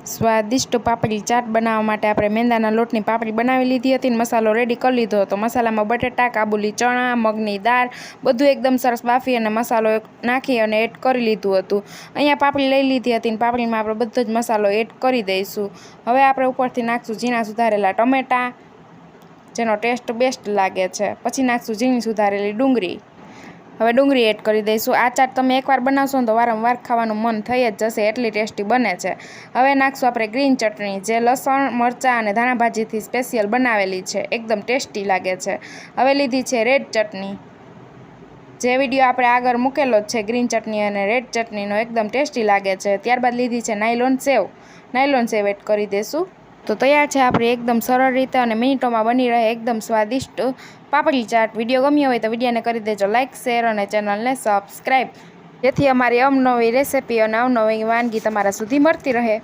સ્વાદિષ્ટ પાપડી ચાટ બનાવવા માટે આપણે મેંદાના લોટની પાપડી બનાવી લીધી હતી અને મસાલો રેડી કરી લીધો હતો। મસાલામાં બટેટા, કાબુલી ચણા, મગની દાળ બધું એકદમ સરસ બાફી અને મસાલો નાખી અને એડ કરી લીધું હતું। અહીંયા પાપડી લઈ લીધી હતી અને પાપડીમાં આપણે બધો જ મસાલો એડ કરી દઈશું। હવે આપણે ઉપરથી નાખશું ઝીણા સુધારેલા ટમેટાં, જેનો ટેસ્ટ બેસ્ટ લાગે છે। પછી નાખશું ઝીણી સુધારેલી ડુંગળી। હવે ડુંગળી એડ કરી દઈશું। આ ચાટ તમે એકવાર બનાવશો ને તો વારંવાર ખાવાનું મન થઈ જ જશે, એટલી ટેસ્ટી બને છે। હવે નાખશું આપણે ગ્રીન ચટણી, જે લસણ, મરચાં અને ધાણા ભાજીથી સ્પેશિયલ બનાવેલી છે, એકદમ ટેસ્ટી લાગે છે। હવે લીધી છે રેડ ચટણી, જે વિડીયો આપણે આગળ મૂકેલો જ છે, ગ્રીન ચટણી અને રેડ ચટણીનો, એકદમ ટેસ્ટી લાગે છે। ત્યારબાદ લીધી છે નાયલોન સેવ એડ કરી દઈશું। તો તૈયાર છે આપણી એકદમ સરળ રીતે અને મિનિટોમાં બની રહે એકદમ સ્વાદિષ્ટ પાપડી ચાટ। વિડીયો ગમ્યો હોય તો વિડીયોને કરી દેજો લાઇક, શેર અને ચેનલને સબસ્ક્રાઈબ, જેથી અમારી અવનવી રેસિપી અને અવનવી વાનગી તમારા સુધી મળતી રહે।